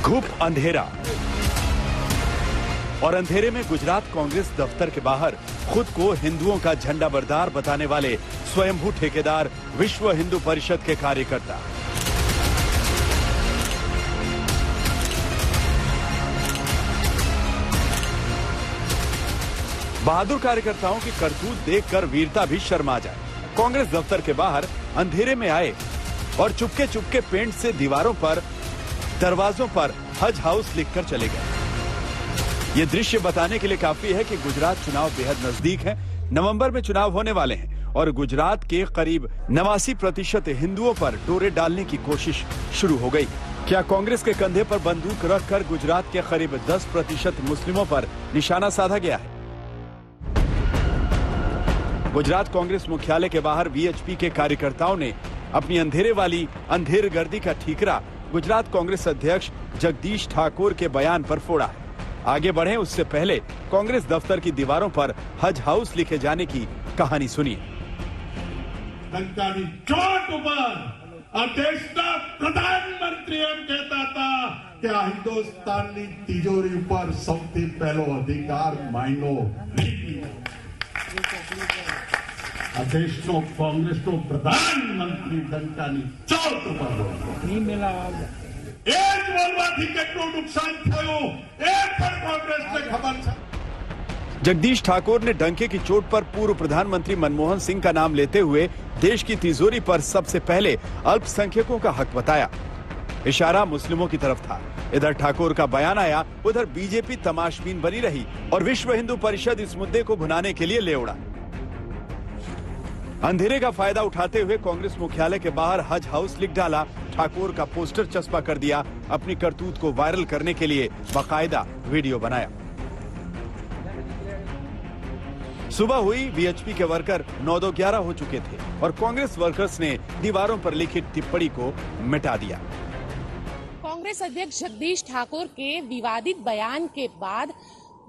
घुप अंधेरा और अंधेरे में गुजरात कांग्रेस दफ्तर के बाहर खुद को हिंदुओं का झंडा बरदार बताने वाले स्वयंभू ठेकेदार विश्व हिंदू परिषद के कार्यकर्ता। बहादुर कार्यकर्ताओं की करतूत देखकर वीरता भी शर्मा जाए। कांग्रेस दफ्तर के बाहर अंधेरे में आए और चुपके चुपके पेंट से दीवारों पर, दरवाजों पर हज हाउस लिखकर चले गए। ये दृश्य बताने के लिए काफी है कि गुजरात चुनाव बेहद नजदीक है। नवंबर में चुनाव होने वाले हैं और गुजरात के करीब 89% हिंदुओं पर डोरे डालने की कोशिश शुरू हो गई। क्या कांग्रेस के कंधे पर बंदूक रखकर गुजरात के करीब 10% मुस्लिमों पर निशाना साधा गया है? गुजरात कांग्रेस मुख्यालय के बाहर वीएचपी के कार्यकर्ताओं ने अपनी अंधेरे वाली अंधेरगर्दी का ठीकरा गुजरात कांग्रेस अध्यक्ष जगदीश ठाकुर के बयान पर फोड़ा है। आगे बढ़े उससे पहले कांग्रेस दफ्तर की दीवारों पर हज हाउस लिखे जाने की कहानी सुनिए। प्रधानमंत्री कहता था कि हिंदुस्तान की तिजोरी पर सौथी पहलो अधिकार मायनो देश कांग्रेस प्रधानमंत्री डंकानी चोट पर नुकसान कांग्रेस ने खबर। जगदीश ठाकुर ने डंके की चोट पर पूर्व प्रधानमंत्री मनमोहन सिंह का नाम लेते हुए देश की तिजोरी पर सबसे पहले अल्पसंख्यकों का हक बताया। इशारा मुस्लिमों की तरफ था। इधर ठाकुर का बयान आया, उधर बीजेपी तमाशबीन बनी रही और विश्व हिंदू परिषद इस मुद्दे को भुनाने के लिए ले उड़ा। अंधेरे का फायदा उठाते हुए कांग्रेस मुख्यालय के बाहर हज हाउस लिख डाला, ठाकुर का पोस्टर चस्पा कर दिया, अपनी करतूत को वायरल करने के लिए बाकायदा वीडियो बनाया। सुबह हुई, वीएचपी के वर्कर 9-11 हो चुके थे और कांग्रेस वर्कर्स ने दीवारों पर लिखी टिप्पणी को मिटा दिया। कांग्रेस अध्यक्ष जगदीश ठाकुर के विवादित बयान के बाद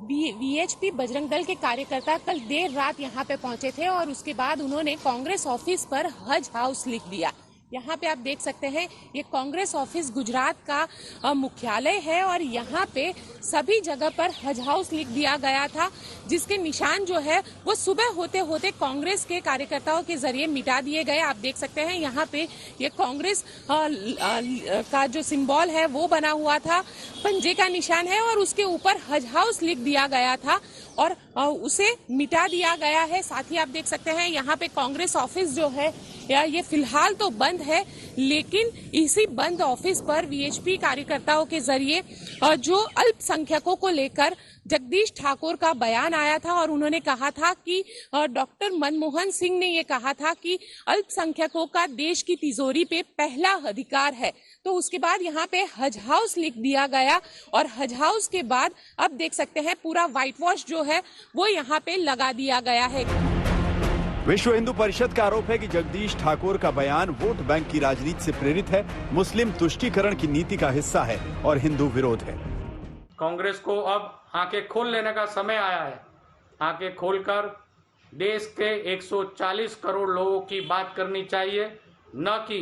वीएचपी बजरंग दल के कार्यकर्ता कल देर रात यहां पे पहुंचे थे और उसके बाद उन्होंने कांग्रेस ऑफिस पर हज हाउस लिख दिया। यहाँ पे आप देख सकते हैं, ये कांग्रेस ऑफिस गुजरात का मुख्यालय है और यहाँ पे सभी जगह पर हज हाउस लिख दिया गया था, जिसके निशान जो है वो सुबह होते होते कांग्रेस के कार्यकर्ताओं के जरिए मिटा दिए गए। आप देख सकते हैं यहाँ पे ये कांग्रेस का जो सिंबल है वो बना हुआ था, पंजे का निशान है और उसके ऊपर हज हाउस लिख दिया गया था और उसे मिटा दिया गया है। साथ ही आप देख सकते हैं यहाँ पे कांग्रेस ऑफिस जो है ये फिलहाल तो बंद है, लेकिन इसी बंद ऑफिस पर वीएचपी कार्यकर्ताओं के जरिए जो अल्पसंख्यकों को लेकर जगदीश ठाकुर का बयान आया था और उन्होंने कहा था कि डॉक्टर मनमोहन सिंह ने ये कहा था कि अल्पसंख्यकों का देश की तिजोरी पे पहला अधिकार है। तो उसके बाद यहाँ पे हज हाउस लिख दिया गया और हज हाउस के बाद अब देख सकते हैं पूरा व्हाइट वॉश जो है वो यहाँ पे लगा दिया गया है। विश्व हिंदू परिषद का आरोप है कि जगदीश ठाकुर का बयान वोट बैंक की राजनीति से प्रेरित है, मुस्लिम तुष्टीकरण की नीति का हिस्सा है और हिंदू विरोध है। कांग्रेस को अब आंखें खोल लेने का समय आया है। आंखें खोलकर देश के 140 करोड़ लोगों की बात करनी चाहिए, न कि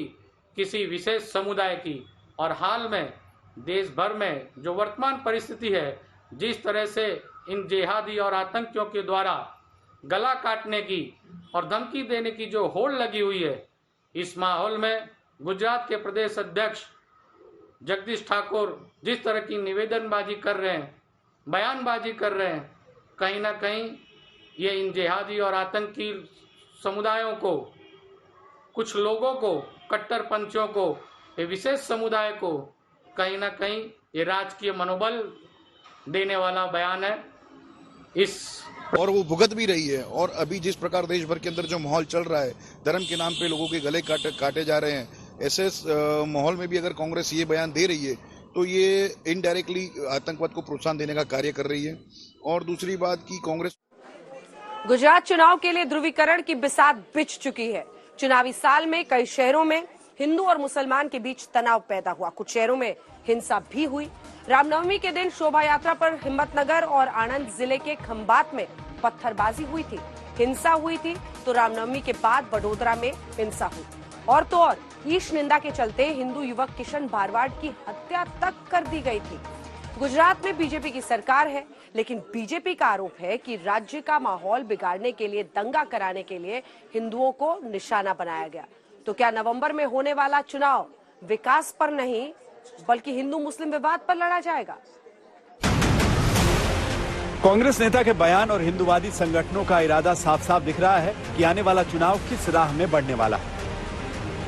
किसी विशेष समुदाय की। और हाल में देश भर में जो वर्तमान परिस्थिति है, जिस तरह से इन जिहादी और आतंकियों के द्वारा गला काटने की और धमकी देने की जो होड़ लगी हुई है, इस माहौल में गुजरात के प्रदेश अध्यक्ष जगदीश ठाकुर जिस तरह की निवेदनबाजी कर रहे हैं, बयानबाजी कर रहे हैं, कहीं ना कहीं ये इन जिहादी और आतंकी समुदायों को, कुछ लोगों को, कट्टरपंथियों को, ये विशेष समुदाय को कहीं ना कहीं ये राजकीय मनोबल देने वाला बयान है। और वो भुगत भी रही है। और अभी जिस प्रकार देश भर के अंदर जो माहौल चल रहा है, धर्म के नाम पे लोगों के गले काटे जा रहे हैं, ऐसे माहौल में भी अगर कांग्रेस ये बयान दे रही है तो ये इनडायरेक्टली आतंकवाद को प्रोत्साहन देने का कार्य कर रही है। और दूसरी बात की कांग्रेस गुजरात चुनाव के लिए ध्रुवीकरण की बिसात बिछ चुकी है। चुनावी साल में कई शहरों में हिंदू और मुसलमान के बीच तनाव पैदा हुआ, कुछ शहरों में हिंसा भी हुई। रामनवमी के दिन शोभा यात्रा पर हिम्मतनगर और आणंद जिले के खंबात में पत्थरबाजी हुई थी, हिंसा हुई थी। तो रामनवमी के बाद वडोदरा में हिंसा हुई और तो और ईश निंदा के चलते हिंदू युवक किशन भारवाड़ की हत्या तक कर दी गई थी। गुजरात में बीजेपी की सरकार है, लेकिन बीजेपी का आरोप है कि राज्य का माहौल बिगाड़ने के लिए, दंगा कराने के लिए हिंदुओं को निशाना बनाया गया। तो क्या नवंबर में होने वाला चुनाव विकास पर नहीं बल्कि हिंदू मुस्लिम विवाद पर लड़ा जाएगा? कांग्रेस नेता के बयान और हिंदूवादी संगठनों का इरादा साफ साफ दिख रहा है कि आने वाला चुनाव किस राह में बढ़ने वाला है।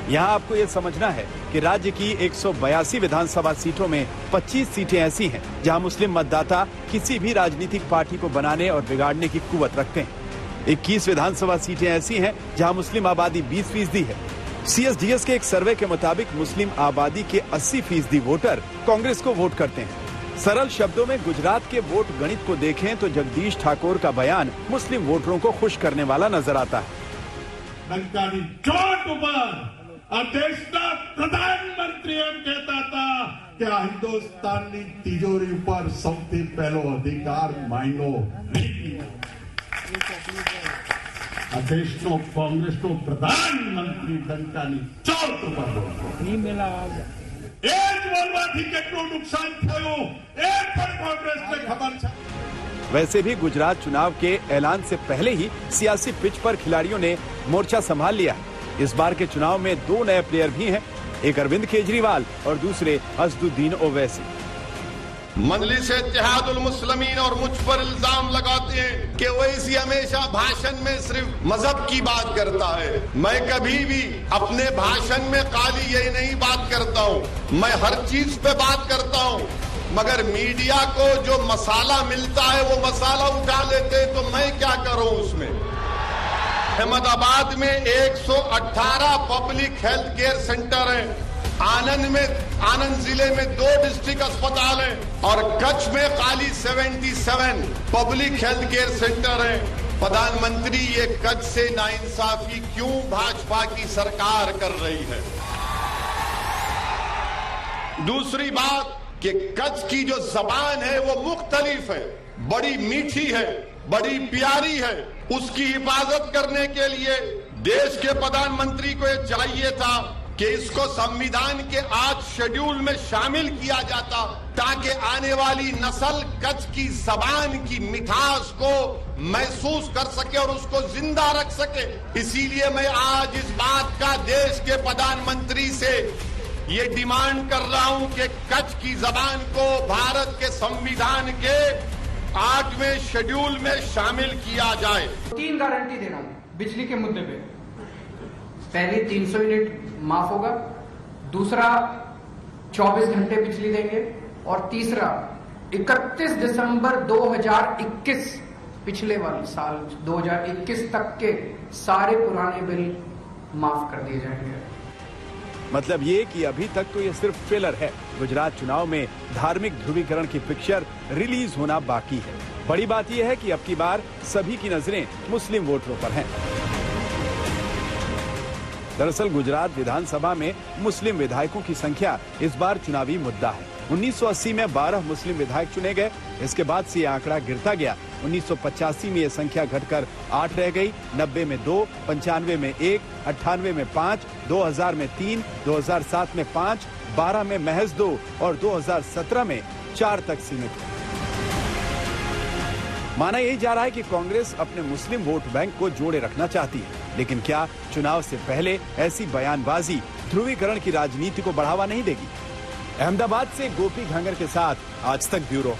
यहाँ आपको ये समझना है कि राज्य की 182 विधानसभा सीटों में 25 सीटें ऐसी हैं जहाँ मुस्लिम मतदाता किसी भी राजनीतिक पार्टी को बनाने और बिगाड़ने की कुवत रखते हैं। 21 विधानसभा सीटें ऐसी हैं जहाँ मुस्लिम आबादी 20% है। CSDS के एक सर्वे के मुताबिक मुस्लिम आबादी के 80% वोटर कांग्रेस को वोट करते हैं। सरल शब्दों में गुजरात के वोट गणित को देखें तो जगदीश ठाकुर का बयान मुस्लिम वोटरों को खुश करने वाला नजर आता है। ડંકાની ચોટ ઉપર આ દેશના પ્રધાનમંત્રી એમ કહેતા હતા કે આ હિન્દુસ્તાનની તિજોરી ઉપર સૌથી પહેલો અધિકાર માયનો નહીં. આ દેશનો કોંગ્રેસનો પ્રધાનમંત્રી ડંકાની ચોટ ઉપર બોલતો. એ જ બોલવાથી કેટલું નુકસાન થયું એ પણ કોંગ્રેસને ખબર છે. वैसे भी गुजरात चुनाव के ऐलान से पहले ही सियासी पिच पर खिलाड़ियों ने मोर्चा संभाल लिया है। इस बार के चुनाव में 2 नए प्लेयर भी हैं, एक अरविंद केजरीवाल और दूसरे असदुद्दीन ओवैसी। मजलिस इत्तेहादुल मुस्लिमीन और मुझ पर इल्जाम लगाते हैं कि ओवैसी हमेशा भाषण में सिर्फ मजहब की बात करता है। मैं कभी भी अपने भाषण में खाली यही नहीं बात करता हूँ, मैं हर चीज पे बात करता हूँ, मगर मीडिया को जो मसाला मिलता है वो मसाला उठा लेते, तो मैं क्या करूं उसमें। अहमदाबाद में 118 पब्लिक हेल्थ केयर सेंटर हैं, आनंद जिले में 2 डिस्ट्रिक्ट अस्पताल हैं और कच्छ में खाली 77 पब्लिक हेल्थ केयर सेंटर हैं। प्रधानमंत्री, ये कच्छ से नाइंसाफी क्यों भाजपा की सरकार कर रही है? दूसरी बात कि कच्छ की जो जबान है वो मुख्तलिफ है, बड़ी मीठी है, बड़ी प्यारी है। उसकी हिफाजत करने के लिए देश के प्रधानमंत्री को ये चाहिए था कि इसको संविधान के आज शेड्यूल में शामिल किया जाता, ताकि आने वाली नस्ल कच्छ की जबान की मिठास को महसूस कर सके और उसको जिंदा रख सके। इसीलिए मैं आज इस बात का देश के प्रधानमंत्री से ये डिमांड कर रहा हूं कि कच्छ की जबान को भारत के संविधान के 8वें शेड्यूल में शामिल किया जाए। 3 गारंटी दे रहा हूं बिजली के मुद्दे पे। पहली 300 यूनिट माफ होगा, दूसरा 24 घंटे बिजली देंगे और तीसरा 31 दिसंबर 2021 पिछले वाले साल 2021 तक के सारे पुराने बिल माफ कर दिए जाएंगे। मतलब ये कि अभी तक तो ये सिर्फ ट्रेलर है। गुजरात चुनाव में धार्मिक ध्रुवीकरण की पिक्चर रिलीज होना बाकी है। बड़ी बात यह है कि अब की बार सभी की नजरें मुस्लिम वोटरों पर हैं। दरअसल गुजरात विधानसभा में मुस्लिम विधायकों की संख्या इस बार चुनावी मुद्दा है। 1980 में 12 मुस्लिम विधायक चुने गए, इसके बाद से ये आंकड़ा गिरता गया। 1985 में ये संख्या घटकर 8 रह गई, 90 में 2, 95 में 1, 98 में 5, 2000 में 3, 2007 में 5, 12 में महज 2 और 2017 में 4 तक सीमित है। माना यही जा रहा है कि कांग्रेस अपने मुस्लिम वोट बैंक को जोड़े रखना चाहती है, लेकिन क्या चुनाव से पहले ऐसी बयानबाजी ध्रुवीकरण की राजनीति को बढ़ावा नहीं देगी? अहमदाबाद से गोपी घांगर के साथ आज तक ब्यूरो।